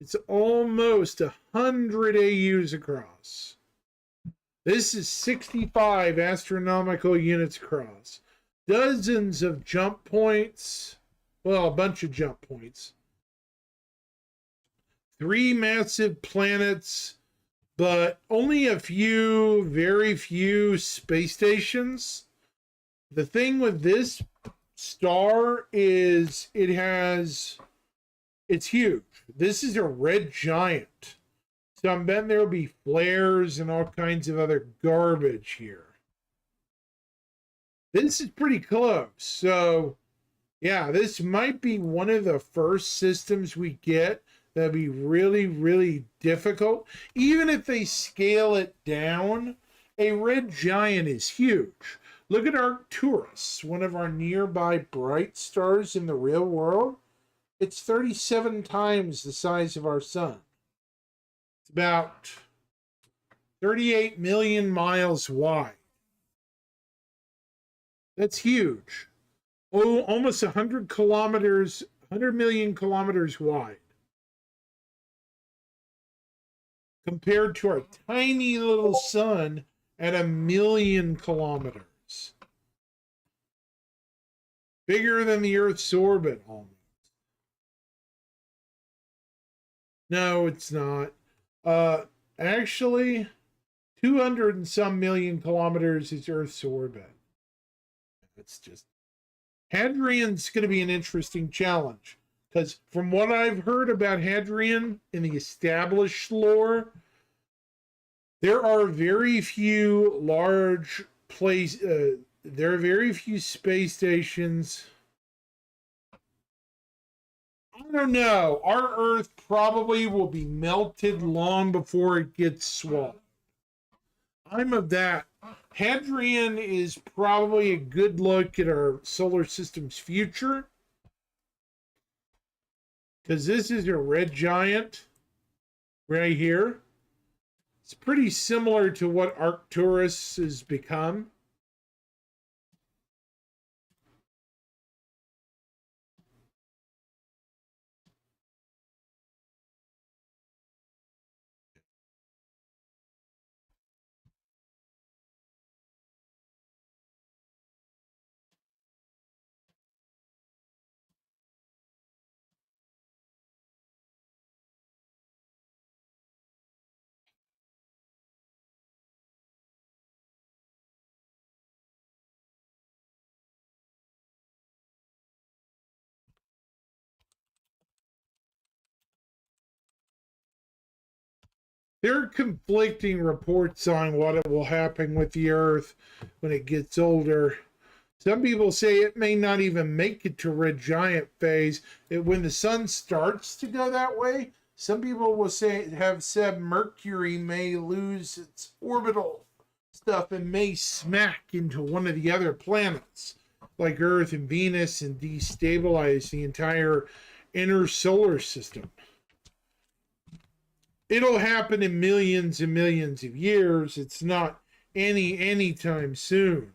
It's almost 100 AUs across. This is 65 astronomical units across. Dozens of jump points. Well, a bunch of jump points. 3 massive planets, but only a few, very few space stations. The thing with this star is it's huge. This is a red giant. So I'm betting there'll be flares and all kinds of other garbage here. This is pretty close. So, yeah, this might be one of the first systems we get that'd be really, really difficult. Even if they scale it down, a red giant is huge. Look at Arcturus, one of our nearby bright stars in the real world. It's 37 times the size of our sun. It's about 38 million miles wide. That's huge. Oh, almost 100 kilometers, 100 million kilometers wide. Compared to our tiny little sun at 1 million kilometers. Bigger than the Earth's orbit, almost. No, it's not. Actually, 200 and some million kilometers is Earth's orbit. It's just... Hadrian's going to be an interesting challenge. Because from what I've heard about Hadrian in the established lore, there are very few large there are very few space stations. I don't know. Our Earth probably will be melted long before it gets swallowed. I'm of that. Hadrian is probably a good look at our solar system's future. Because this is a red giant right here. It's pretty similar to what Arcturus has become. There are conflicting reports on what will happen with the Earth when it gets older. Some people say it may not even make it to red giant phase. When the sun starts to go that way, some people will have said Mercury may lose its orbital stuff and may smack into one of the other planets, like Earth and Venus, and destabilize the entire inner solar system. It'll happen in millions and millions of years. It's not anytime soon.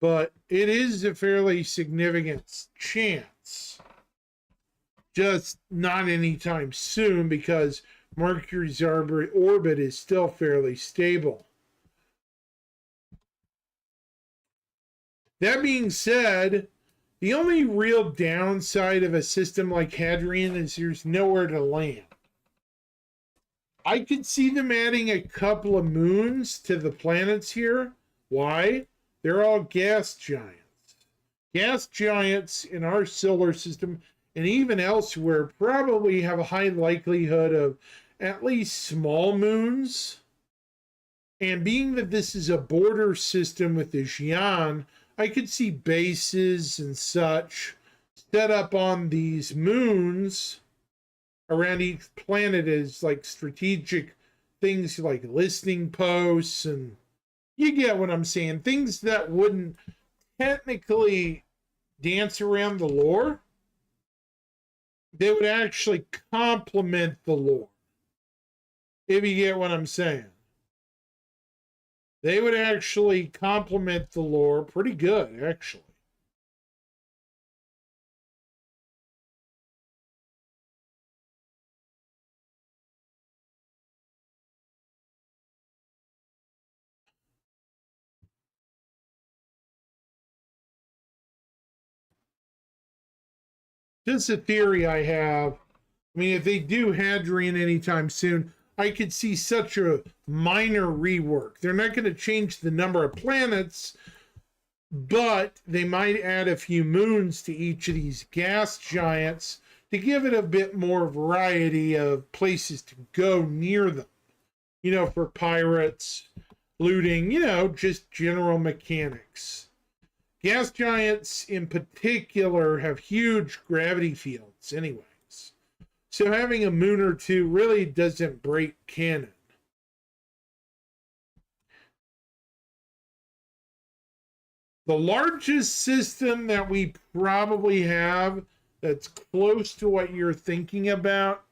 But it is a fairly significant chance. Just not anytime soon, because Mercury's orbit is still fairly stable. That being said, the only real downside of a system like Hadrian is there's nowhere to land. I could see them adding a couple of moons to the planets here. Why? They're all gas giants. Gas giants in our solar system and even elsewhere probably have a high likelihood of at least small moons. And being that this is a border system with the Xi'an, I could see bases and such set up on these moons around each planet as like strategic things like listening posts, and you get what I'm saying. Things that wouldn't technically dance around the lore, they would actually complement the lore. If you get what I'm saying. They would actually complement the lore pretty good, actually. Just a theory I have. I mean, if they do Hadrian anytime soon, I could see such a minor rework. They're not going to change the number of planets, but they might add a few moons to each of these gas giants to give it a bit more variety of places to go near them. You know, for pirates, looting, you know, just general mechanics. Gas giants in particular have huge gravity fields, anyways. So having a moon or two really doesn't break canon. The largest system that we probably have that's close to what you're thinking about,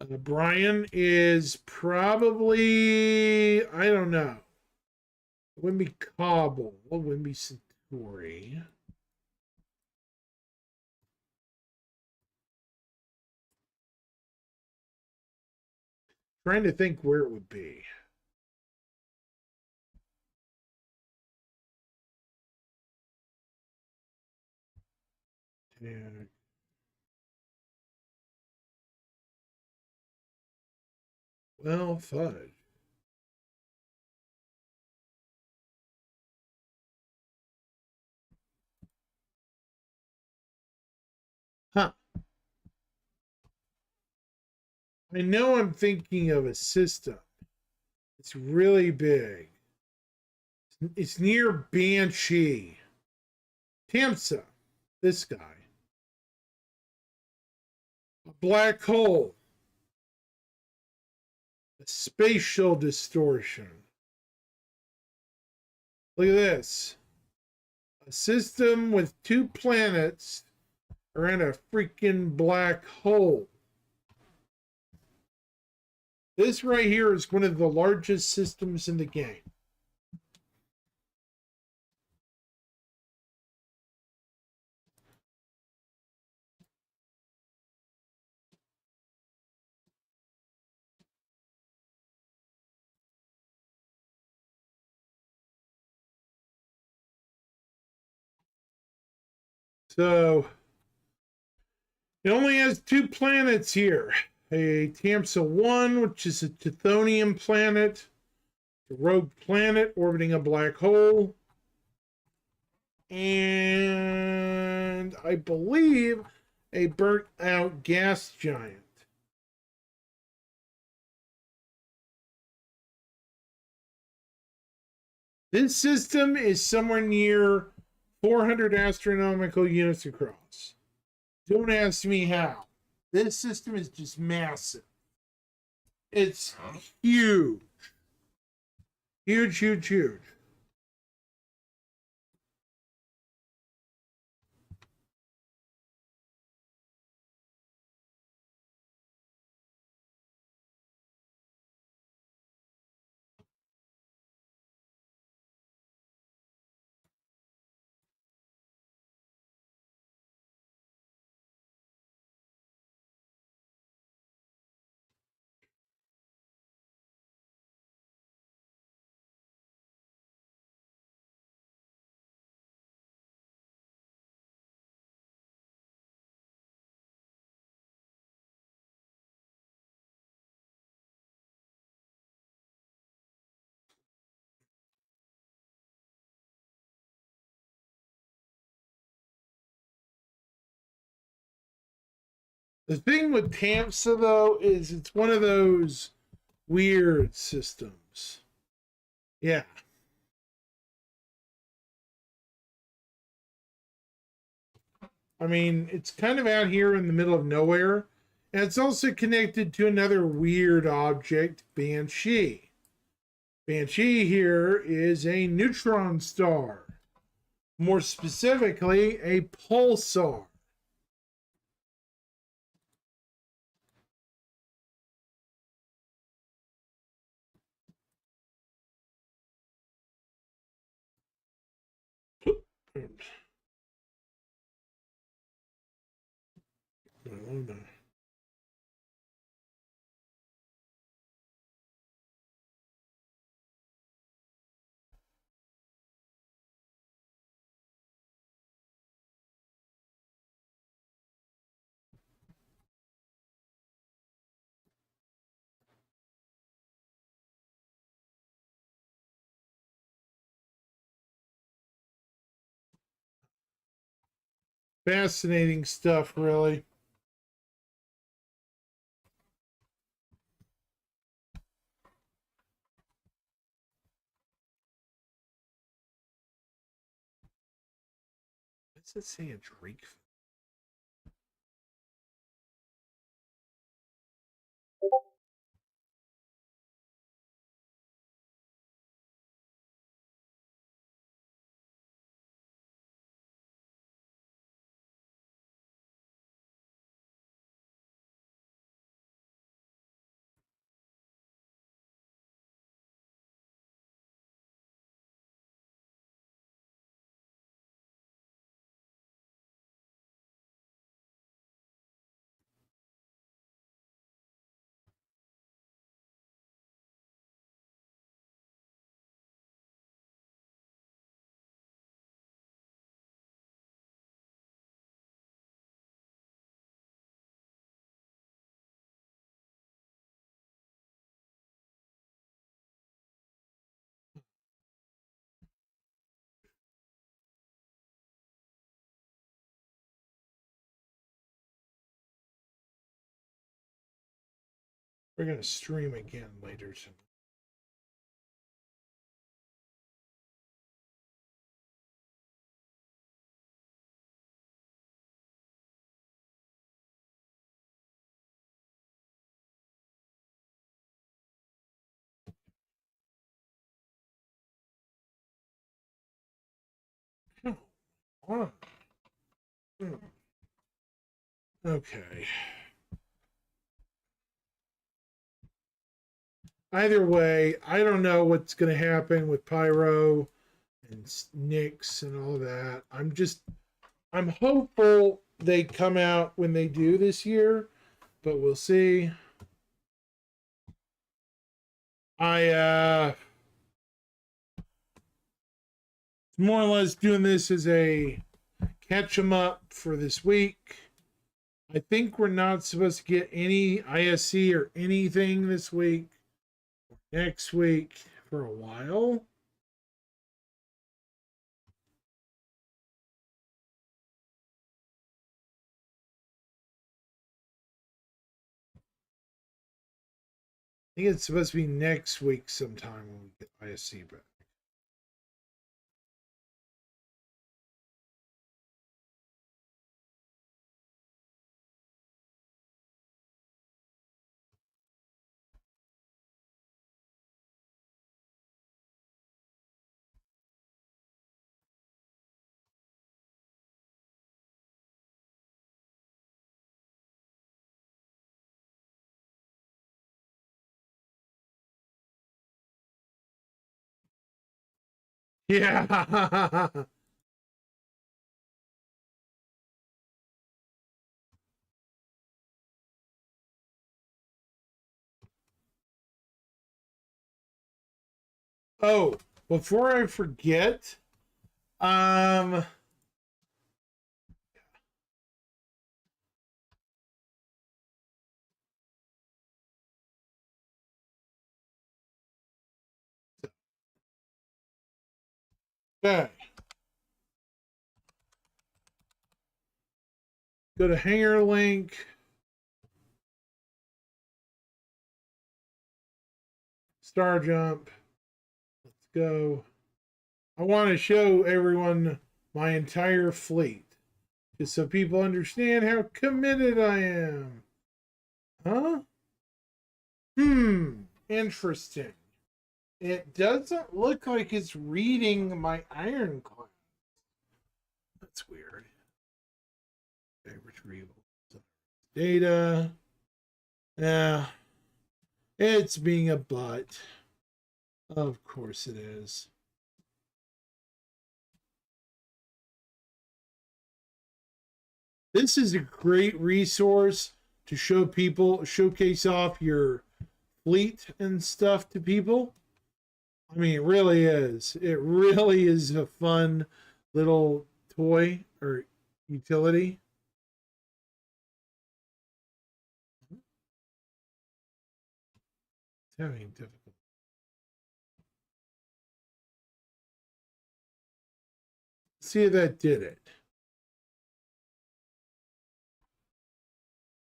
Brian, is probably, I don't know. It wouldn't be Kabul. It wouldn't be Centauri. Trying to think where it would be. Yeah. Well, fudge. Huh. I know I'm thinking of a system. It's really big. It's near Banshee. Tamsa, this guy. A black hole. A spatial distortion. Look at this. A system with two planets around a freaking black hole. This right here is one of the largest systems in the game. So it only has two planets here. A Tamsa 1, which is a Chthonian planet, a rogue planet orbiting a black hole, and I believe a burnt out gas giant. This system is somewhere near 400 astronomical units across. Don't ask me how. This system is just massive. It's huge. Huge, huge, huge. The thing with TAMSA though is it's one of those weird systems. Yeah. I mean, it's kind of out here in the middle of nowhere. And it's also connected to another weird object, Banshee. Banshee here is a neutron star. More specifically, a pulsar. Oh, no. Fascinating stuff, really. What's it say? A Drake? We're going to stream again later tonight. Come on. Okay. Either way, I don't know what's going to happen with Pyro and Nyx and all that. I'm hopeful they come out when they do this year, but we'll see. I more or less doing this as a catch 'em up for this week. I think we're not supposed to get any ISC or anything this week, next week for a while. I think it's supposed to be next week sometime when we get ISC back. Yeah. Oh, before I forget, um, okay. Go to Hanger link. Star Jump. Let's go. I want to show everyone my entire fleet, just so people understand how committed I am. Huh? Interesting. It doesn't look like it's reading my ironclad. That's weird. Okay, retrieval data. Yeah, it's being a butt. Of course it is. This is a great resource to show people, showcase off your fleet and stuff to people. I mean, it really is. It really is a fun little toy or utility. It's having difficulty. See if that did it.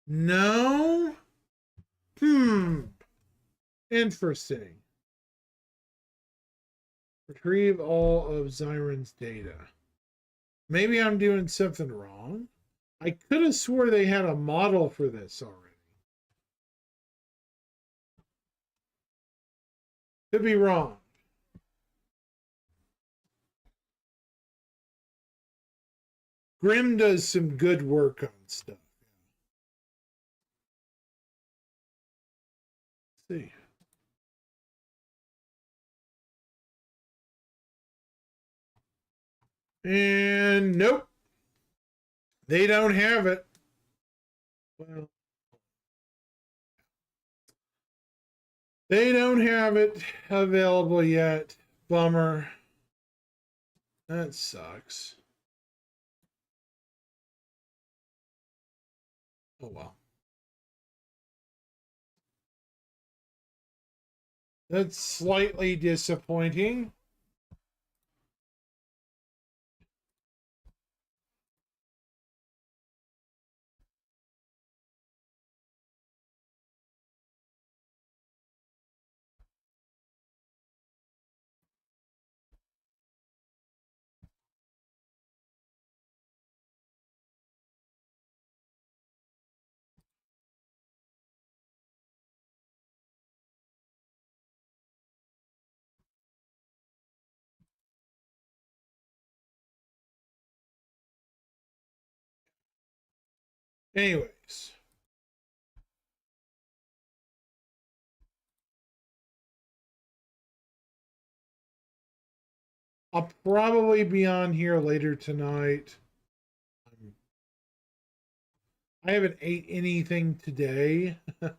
No? Interesting. Retrieve all of Zyron's data. Maybe I'm doing something wrong. I could have swore they had a model for this already. Could be wrong. Grim does some good work on stuff. Let's see. And nope. They don't have it. Well, they don't have it available yet. Bummer. That sucks. Oh well. That's slightly disappointing. Anyways. I'll probably be on here later tonight. I haven't ate anything today. Yeah.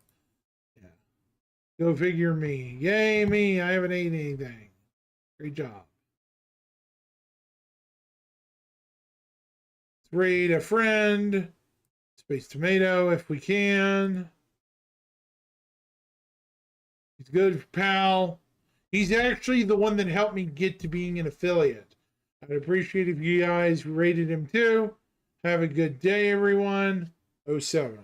Go figure me. Yay, me. I haven't ate anything. Great job. Let's raid a friend. Space Tomato if we can. He's good, pal. He's actually the one that helped me get to being an affiliate. I'd appreciate if you guys rated him too. Have a good day, everyone. 07.